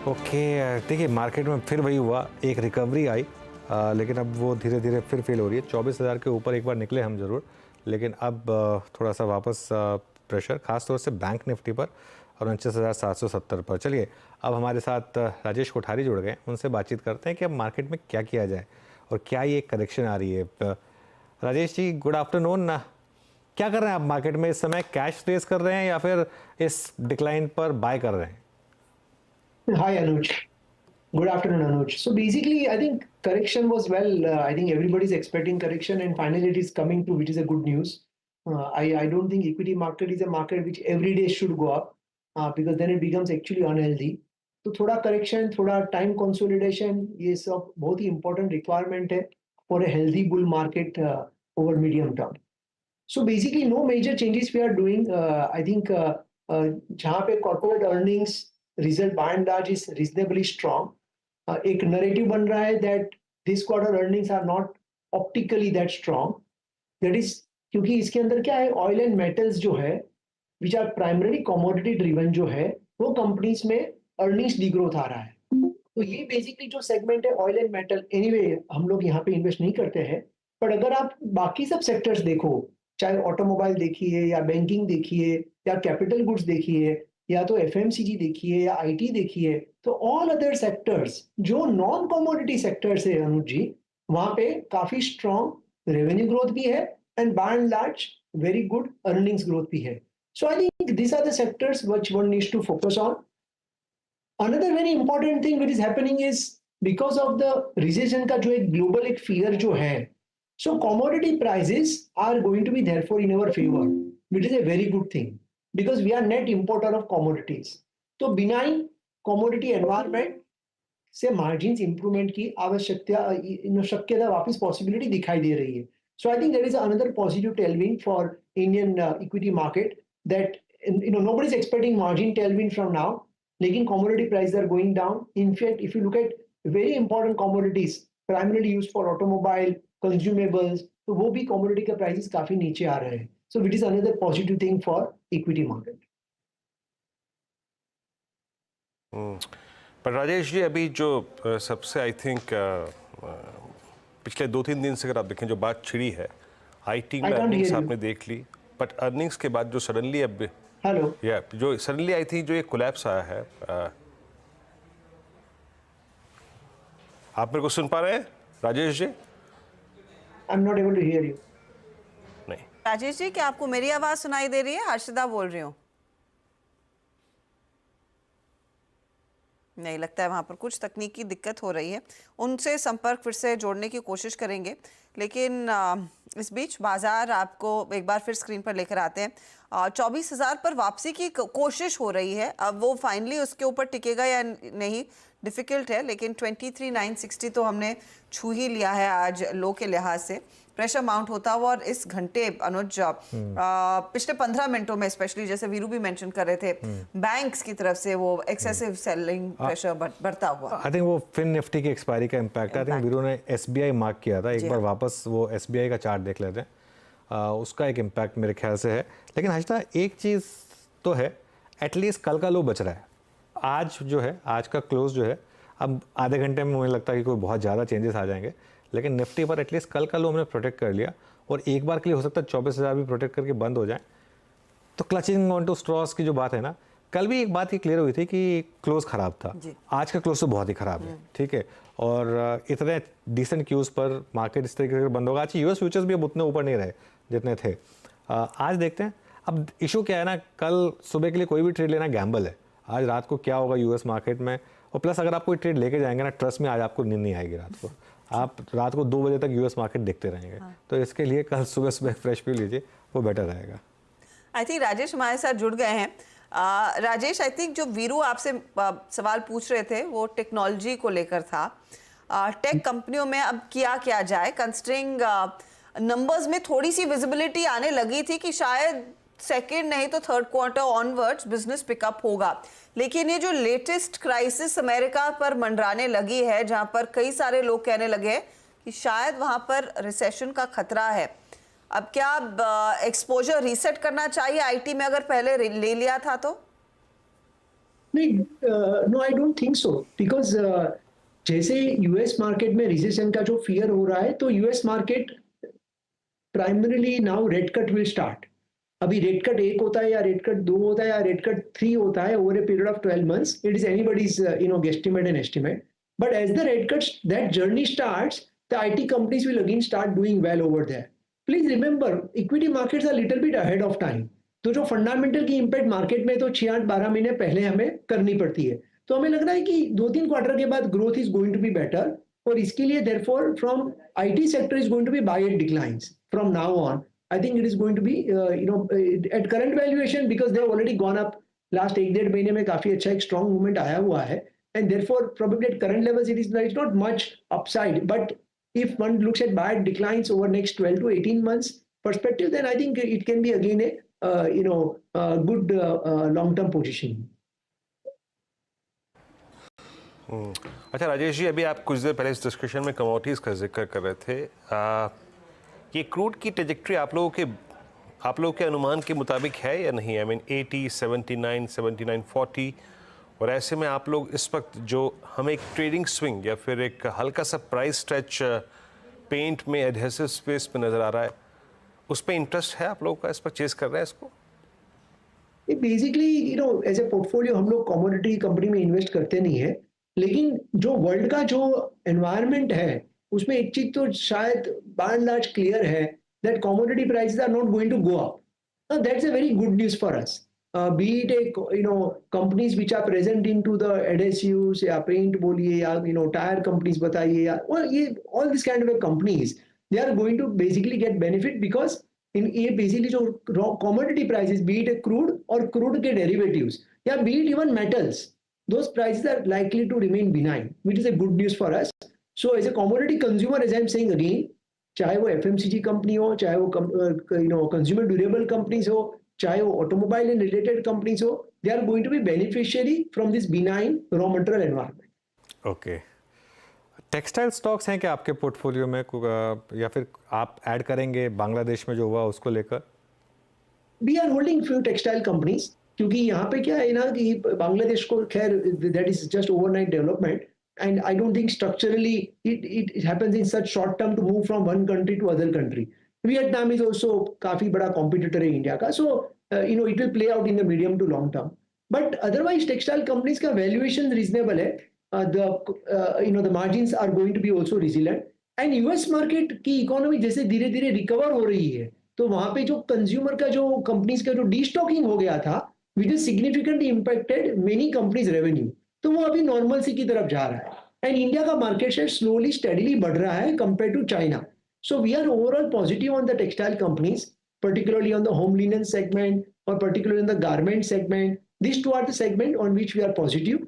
Okay, देखिए market में फिर वही हुआ, एक रिकवरी आई, लेकिन अब वो धीरे धीरे फिर फेल हो रही है। 24,000 के ऊपर एक बार निकले हम ज़रूर, लेकिन अब थोड़ा सा वापस प्रेशर, खास तौर से बैंक निफ्टी पर और 29,770 पर। चलिए अब हमारे साथ राजेश कोठारी जुड़ गए, उनसे बातचीत करते हैं कि अब मार्केट में क्या किया जाए और क्या ये करेक्शन आ रही है। Rajesh ji, good afternoon. क्या कर रहे हैं आप मार्केट में इस समय? कैश रेस कर रहे हैं या फिर इस डिक्लाइन पर बाय कर रहे हैं? Hi, Anuj. Good afternoon, Anuj. So basically, I think correction was well. I think everybody's expecting correction, and finally it is coming to, which is a good news. I don't think equity market is a market which every day should go up because then it becomes actually unhealthy. तो थोड़ा correction, थोड़ा time consolidation, ये सब बहुत ही important requirement है for a healthy bull market over medium term. So basically, no major changes we are doing. I think जहाँ पे corporate earnings result by and large is reasonably strong. एक narrative बन रहा है that this quarter earnings are not optically that strong. That is क्योंकि इसके अंदर क्या है, oil and metals जो है, which are primarily commodity driven जो है, वो companies में earnings degrowth आ रहा है. तो ये बेसिकली जो सेगमेंट है ऑयल एंड मेटल, एनीवे हम लोग यहाँ पे इन्वेस्ट नहीं करते हैं, पर अगर आप बाकी सब सेक्टर्स देखो, चाहे ऑटोमोबाइल देखिए या बैंकिंग देखिए या कैपिटल गुड्स देखिए या तो एफएमसीजी देखिए या आईटी देखिए, तो ऑल अदर सेक्टर्स जो नॉन कमोडिटी सेक्टर्स है अनुज जी, वहां पे काफी स्ट्रॉन्ग रेवेन्यू ग्रोथ भी है and by and large very good earnings growth भी है. So I think this are the sectors which one needs to focus on. Another very important thing which is happening is because of the recession का जो एक global एक fear जो है, so commodity prices are going to be therefore in our favor, which is a very good thing because we are net importer of commodities. तो benign commodity environment से margins improvement की आवश्यकता शक्यता वापस possibility दिखाई दे रही है. So I think there is another positive tailwind for Indian equity market that nobody's expecting margin tailwind from now. लेकिन commodity prices are going down. In fact, if you look at very important commodities primarily used for automobile, consumables, तो वो भी commodity के prices काफी नीचे आ रहे हैं. So which is another positive thing for equity market. पर राजेश जी, अभी जो सबसे आई थिंक पिछले 2-3 दिन से अगर आप देखें जो बात छिड़ी है, आईटी में अर्निंग्स आपने देख ली, बट अर्निंग्स के बाद जो सडनली अब हेलो या जो सडनली आई थी, जो ये कोलैप्स आया है, आप मेरे को सुन पा रहे हैं Rajesh ji? I am not able to hear you. नहीं राजेश जी, क्या आपको मेरी आवाज सुनाई दे रही है? हर्षदा बोल रही हूँ. नहीं, लगता है वहाँ पर कुछ तकनीकी दिक्कत हो रही है. उनसे संपर्क फिर से जोड़ने की कोशिश करेंगे, लेकिन इस बीच बाजार आपको एक बार फिर स्क्रीन पर लेकर आते हैं. 24,000 पर वापसी की कोशिश हो रही है. अब वो फाइनली उसके ऊपर टिकेगा या नहीं, डिफिकल्ट है, लेकिन 23,960 तो हमने छू ही लिया है आज लो के लिहाज से. प्रेशर माउंट होता हुआ और इस घंटे अनुज पिछले 15 मिनटों में स्पेशली, जैसे वीरू भी मेंशन कर रहे थे, बैंक्स की तरफ से वो एक्सेसिव सेलिंग प्रेशर बढ़ता हुआ. आई थिंक वो फिन निफ्टी की एक्सपायरी का इम्पैक्ट है. आई थिंक वीरू ने एसबीआई मार्क किया था, एक बार वापस वो एसबीआई का चार्ट देख लेते हैं, उसका एक इम्पैक्ट मेरे ख्याल से है. लेकिन हर्षदा, एक चीज़ तो है, एटलीस्ट कल का लो बच रहा है. आज जो है, आज का क्लोज जो है, अब आधे घंटे में मुझे लगता है कि कोई बहुत ज़्यादा चेंजेस आ जाएंगे, लेकिन निफ्टी पर एटलीस्ट कल का लो हमने प्रोटेक्ट कर लिया और एक बार के लिए हो सकता है 24,000 भी प्रोटेक्ट करके बंद हो जाए. तो क्लचिंग ऑन टू स्ट्रॉस की जो बात है ना, कल भी एक बात ही क्लियर हुई थी कि क्लोज खराब था. आज का क्लोज तो बहुत ही खराब है, ठीक है, और इतने डिसेंट क्यूज पर मार्केट इस तरीके से बंद होगा. आज यूएस फ्यूचर्स भी अब उतने ऊपर नहीं रहे जितने थे. आज देखते हैं. अब इशू क्या है ना, कल सुबह के लिए कोई भी ट्रेड लेना गैम्बल है. आज रात को क्या होगा यूएस मार्केट में, और प्लस अगर आप कोई ट्रेड लेके जाएंगे ना, ट्रस्ट में आज आपको नींद नहीं आएगी रात को. आप रात को 2 बजे तक यूएस मार्केट देखते रहेंगे. तो इसके लिए कल सुबह सुबह फ्रेश पी लीजिए, वो बेटर रहेगा. आई थिंक राजेश हमारे साथ जुड़ गए हैं. राजेश, आई थिंक जो वीरू आपसे सवाल पूछ रहे थे वो टेक्नोलॉजी को लेकर था. टेक कंपनियों में अब किया क्या जाए, कंसिडरिंग नंबर्स में थोड़ी सी विजिबिलिटी आने लगी थी कि शायद सेकेंड नहीं तो third quarter onwards business pickup होगा, लेकिन ये जो लेटेस्ट क्राइसिस अमेरिका पर मंडराने लगी है, जहां पर कई सारे लोग कहने लगे कि शायद वहां पर रिसेशन का खतरा है. अब क्या एक्सपोजर रीसेट करना चाहिए आईटी में अगर पहले ले लिया था तो? नहीं, no I don't think so, because जैसे यूएस मार्केट में रिसेशन का जो फियर हो रहा है, तो US market primarily now rate cut will start. अभी रेट कट 1 होता है या रेट कट 2 होता है या रेट कट 3 होता है over a period of 12 months, it is anybody's guesstimate and estimate. But as the rate cuts, that journey starts, the IT companies will again start doing well over there. Please remember, equity markets are little bit ahead of time. तो जो fundamental की impact market में तो 6-8-12 महीने पहले हमें करनी पड़ती है. तो हमें लग रहा है कि 2-3 क्वार्टर के बाद growth is going to be better, और इसके लिए therefore from IT sector is going to be by at declines from now on. I think it is going to be at current valuation, because they have already gone up last 1-1.5 महीने में काफी अच्छा एक strong movement आया हुआ है, and therefore probably at current levels it is not much upside. But if one looks at buy declines over next 12 to 18 months perspective, then I think it can be again a good long-term position. अच्छा राजेश जी, अभी आप कुछ देर पहले इस discussion में commodities का जिक्र कर रहे थे. ये क्रूड की ट्रेजेक्ट्री आप लोगों के अनुमान के मुताबिक है या नहीं? आई मीन 80, 79, 79, 40, और ऐसे में आप लोग इस वक्त जो हमें एक ट्रेडिंग स्विंग या फिर एक हल्का सा प्राइस स्ट्रेच पेंट में एडहेसिव स्पेस पे नज़र आ रहा है, उस पर इंटरेस्ट है आप लोगों का? इस पर चेस कर रहे हैं इसको? बेसिकली एज ए पोर्टफोलियो हम लोग कमोडिटी कंपनी में इन्वेस्ट करते नहीं है, लेकिन जो वर्ल्ड का जो एनवायरनमेंट है उसमें एक चीज तो शायद बाय एंड लार्ज क्लियर है, that commodity prices are not going to go up. That's a very good news for us. Be it a companies which are present into the adhesives या paint बोलिए या tyre companies बताइए या ये all this kind of companies, they are going to basically get benefit, because in ये basically जो commodity prices, be it a crude और crude के डेरिवेटिव्स या B it even metals, those prices are likely to remain benign, which is a good news for us. So as a commodity consumer, as I'm saying again, चाहे वो FMCG company हो, चाहे वो consumer durable companies हो, चाहे वो automobile and related companies हो, they are going to be beneficiary from this benign raw material environment. Okay. Textile stocks हैं क्या आपके पोर्टफोलियो में, या फिर आप ऐड करेंगे बांग्लादेश में जो हुआ उसको लेकर? We are holding few textile companies, क्योंकि यहाँ पे क्या है ना कि बांग्लादेश को खैर that is just overnight development, and I don't think structurally it happens in such short term to move from one country to other country. Vietnam is also काफी बड़ा कॉम्पिटिटर है इंडिया का, so it will play out in the medium to long term. But otherwise textile companies का valuation reasonable है, the margins are going to be also resilient, and US market की economy जैसे धीरे धीरे recover हो रही है, तो वहां पे जो कंज्यूमर का जो कंपनीज का जो डीस्टॉकिंग हो गया था, which has significantly impacted many companies' revenue, तो वो अभी नॉर्मलसी की तरफ जा रहा है, एंड इंडिया का मार्केट शेयर स्लोली स्टेडीली बढ़ रहा है compare to China. So we are overall positive on the textile companies, particularly on the home linen segment or particularly in the garment segment. These two are the segment on which we are positive.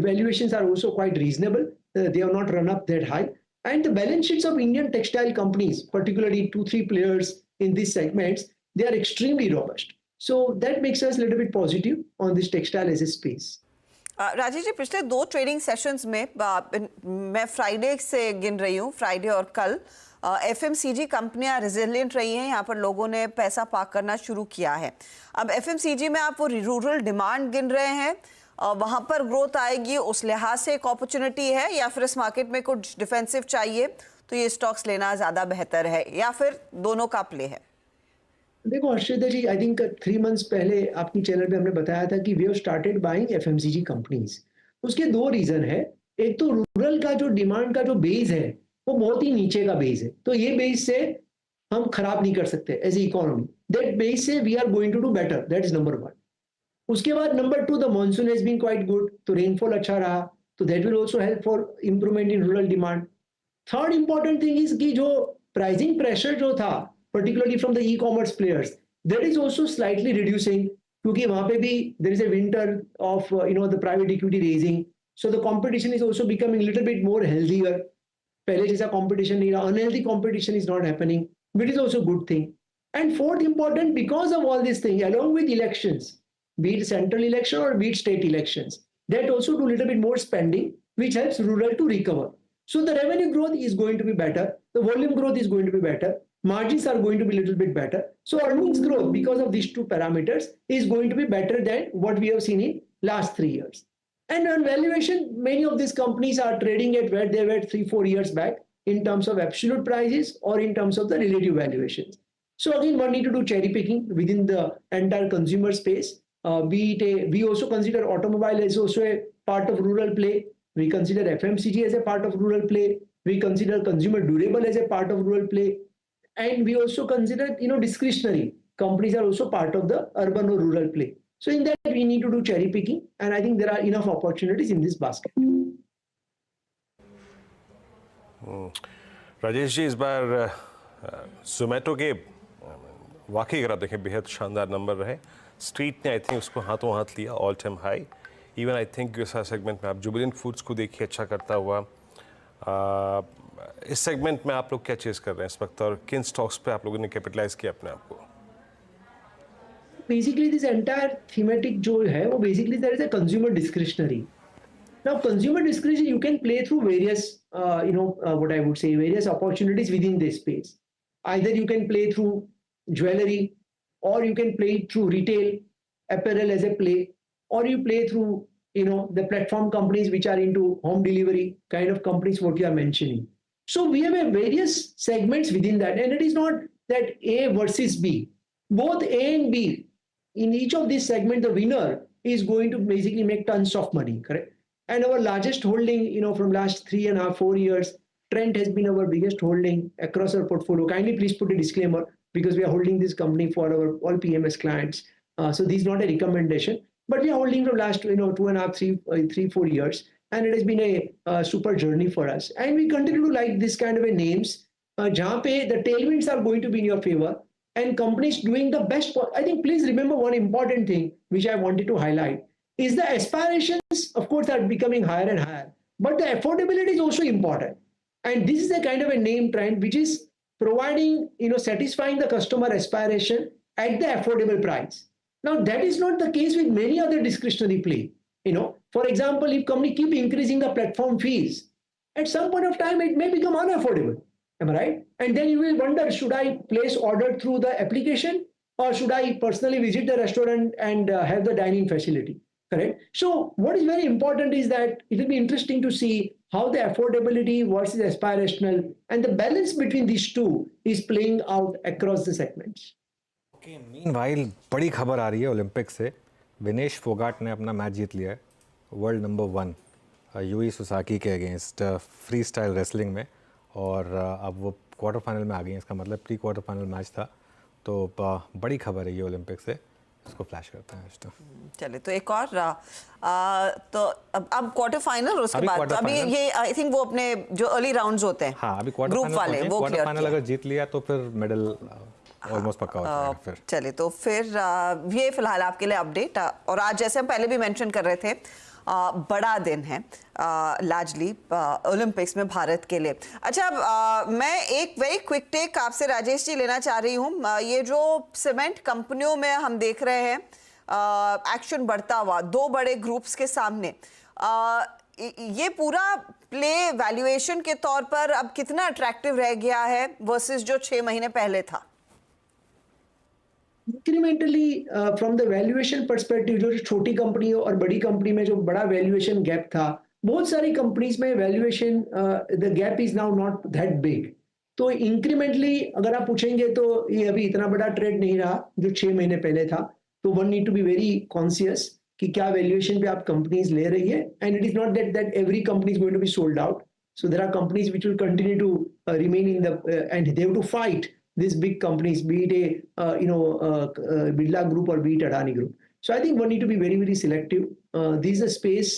Valuations are also quite reasonable. They have not run up that high, and the balance sheets of Indian textile companies, particularly 2-3 players in these segments, they are extremely robust. So that makes us a little bit positive on this textile as a space. Rajesh ji, पिछले 2 trading sessions में मैं Friday से गिन रही हूँ, Friday और कल FMCG कंपनियां रेजिलिएंट रही हैं, यहाँ पर लोगों ने पैसा पार्क करना शुरू किया है. अब एफएमसीजी में आप वो रूरल डिमांड गिन रहे हैं, वहाँ पर ग्रोथ आएगी, उस लिहाज से एक अपॉर्चुनिटी है, या फिर इस मार्केट में कुछ डिफेंसिव चाहिए तो ये स्टॉक्स लेना ज़्यादा बेहतर है, या फिर दोनों का प्ले है? देखो हर्षिता जी, आई थिंक 3 months पहले आपकी चैनल पे हमने बताया था कि we have started buying FMCG companies. उसके 2 रीजन है. एक तो रूरल का जो डिमांड का जो बेस है वो बहुत ही नीचे का बेस है, तो ये बेस से हम खराब नहीं कर सकते as a economy. That base से we are going to do better, that is number 1. उसके बाद number 2, the monsoon has been quite good, तो रेनफॉल अच्छा रहा, तो that will also help for improvement in rural demand. Third important thing is कि जो pricing pressure जो था particularly from the e-commerce players, that is also slightly reducing, क्योंकि वहाँ पे भी there is a winter of the private equity raising, so the competition is also becoming a little bit more healthier. पहले जैसा competition नहीं रहा, unhealthy competition is not happening, which is also good thing. And fourth important, because of all these things, along with elections, be it central election or be it state elections, that also do a little bit more spending, which helps rural to recover. So the revenue growth is going to be better, the volume growth is going to be better, margins are going to be a little bit better. So earnings growth, because of these 2 parameters, is going to be better than what we have seen in last 3 years. And on valuation, many of these companies are trading at where they were 3-4 years back in terms of absolute prices or in terms of the relative valuations. So again, one need to do cherry picking within the entire consumer space. We also consider automobile as also a part of rural play. We consider FMCG as a part of rural play. We consider consumer durable as a part of rural play. And we also consider, discretionary companies are also part of the urban or rural play. So in that, we need to do cherry picking. And I think there are enough opportunities in this basket. Rajesh ji, इस बार जोमेटो के वाकई अगर आप देखें बेहद शानदार number रहे। Street ने आई थिंक उसको हाथों हाथ लिया, all time high. Even I think इस सेगमेंट में आप जुबिलेंट फूड्स को देखिए अच्छा करता हुआ। इस सेगमेंट में आप लोग क्या चीज़ कर रहे हैं इस वक्त, और किन स्टॉक्स पे आप लोगों ने कैपिटलाइज किया अपने आप को? Basically, this entire thematic जो है वो basically there is a consumer discretionary. Now, consumer discretionary you can play through various, what I would say, various opportunities within this space. Either you can play through jewelry, or you can play through retail, apparel as a play, or you play through, the platform companies which are into home delivery kind of companies, what you are mentioning. So we have a various segments within that, and it is not that A versus B. Both A and B, in each of these segments, the winner is going to basically make tons of money, correct? And our largest holding, from last 3.5-4 years, Trent has been our biggest holding across our portfolio. Kindly please put a disclaimer because we are holding this company for our all PMS clients. So this is not a recommendation, but we are holding from last 2.5-3-4 years, and it has been a super journey for us. And we continue to like this kind of a names, जहाँ पे the tailwinds are going to be in your favor and companies doing the best. I think please remember one important thing which I wanted to highlight is the aspirations, of course, are becoming higher and higher, but the affordability is also important. And this is a kind of a name trend which is providing, satisfying the customer aspiration at the affordable price. Now, that is not the case with many other discretionary play. For example, if company keep increasing the platform fees, at some point of time, it may become unaffordable. Am I right? And then you will wonder, should I place order through the application or should I personally visit the restaurant and have the dining facility? Correct. So what is very important is that it will be interesting to see how the affordability versus aspirational and the balance between these two is playing out across the segments. Okay, meanwhile, बड़ी खबर आ रही है Olympic से। विनेश फोगाट ने अपना match जीत लिया है world number 1 Yui Susaki के अगेंस्ट फ्री स्टाइल रेसलिंग में, और अब वो क्वार्टर फाइनल में आ गई हैं। इसका मतलब प्री क्वार्टर फाइनल मैच था। तो बड़ी खबर है ये ओलंपिक से, इसको फ्लैश करते हैं आज। चलिए, तो एक और तो अब क्वार्टर फाइनल, उसके बाद अभी ये आई थिंक वो अपने जो अर्ली राउंड्स होते हैं, हाँ, अभी क्वार्टर ग्रुप वाले, वो क्वार्टर फाइनल अगर जीत लिया तो फिर मेडल ऑलमोस्ट पक्का हो जाएगा फिर। चलिए, तो फिर ये फिलहाल आपके लिए अपडेट। और आज जैसे हम पहले भी मेंशन कर रहे थे, बड़ा दिन है लार्जली ओलंपिक्स में भारत के लिए। अच्छा, मैं एक वेरी क्विक टेक आपसे राजेश जी लेना चाह रही हूँ। ये जो सीमेंट कंपनियों में हम देख रहे हैं एक्शन बढ़ता हुआ 2 बड़े ग्रुप्स के सामने, ये पूरा प्ले वैल्यूएशन के तौर पर अब कितना अट्रैक्टिव रह गया है वर्सेस जो 6 महीने पहले था? Incrementally from the valuation perspective, जो छोटी कंपनी और बड़ी कंपनी में जो बड़ा वैल्यूएशन गैप था, बहुत सारी कंपनीज में valuation the gap is now not that big. तो इंक्रीमेंटली अगर आप पूछेंगे तो ये अभी इतना बड़ा ट्रेड नहीं रहा जो 6 महीने पहले था। तो one need to be very conscious कि क्या वैल्यूएशन पे आप कंपनीज ले रही है, and it is not that every company is going to be sold out. So there are companies which will continue to remain in the end they have to fight these big companies, be it a Birla Group or be it Adani Group. So I think one need to be very, very selective. This is a space,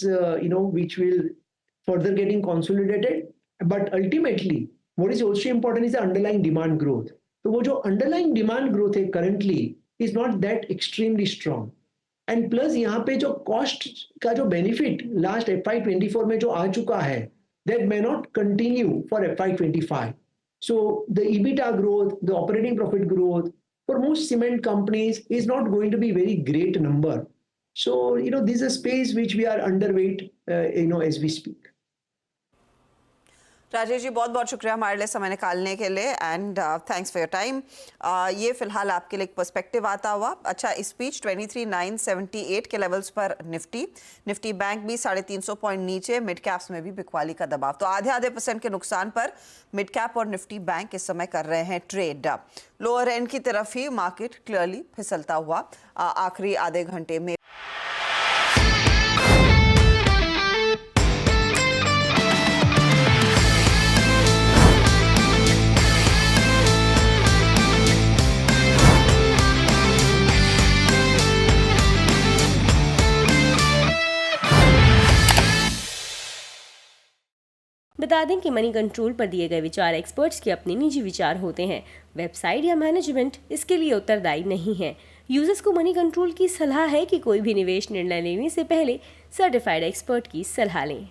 which will further getting consolidated. But ultimately, what is also important is the underlying demand growth. So wo jo underlying demand growth hai currently is not that extremely strong. And plus यहाँ पे जो cost का जो benefit last FY24 में जो आ चुका है, that may not continue for FY25. So the EBITDA growth, the operating profit growth for most cement companies is not going to be very great number. So, this is a space which we are underweight, as we speak. Rajesh ji बहुत बहुत शुक्रिया हमारे लिए समय निकालने के लिए and thanks for your time. ये फिलहाल आपके लिए एक पर्सपेक्टिव आता हुआ। अच्छा, इस बीच 23,978 के लेवल्स पर निफ्टी बैंक भी 350 पॉइंट नीचे, मिड कैप्स में भी बिकवाली का दबाव। तो आधे % के नुकसान पर मिड कैप और निफ्टी बैंक इस समय कर रहे हैं ट्रेड। लोअर एंड की तरफ ही मार्केट क्लियरली फिसलता हुआ आखिरी आधे घंटे में। बता दें कि मनी कंट्रोल पर दिए गए विचार एक्सपर्ट्स के अपने निजी विचार होते हैं। वेबसाइट या मैनेजमेंट इसके लिए उत्तरदायी नहीं है। यूजर्स को मनी कंट्रोल की सलाह है कि कोई भी निवेश निर्णय लेने से पहले सर्टिफाइड एक्सपर्ट की सलाह लें।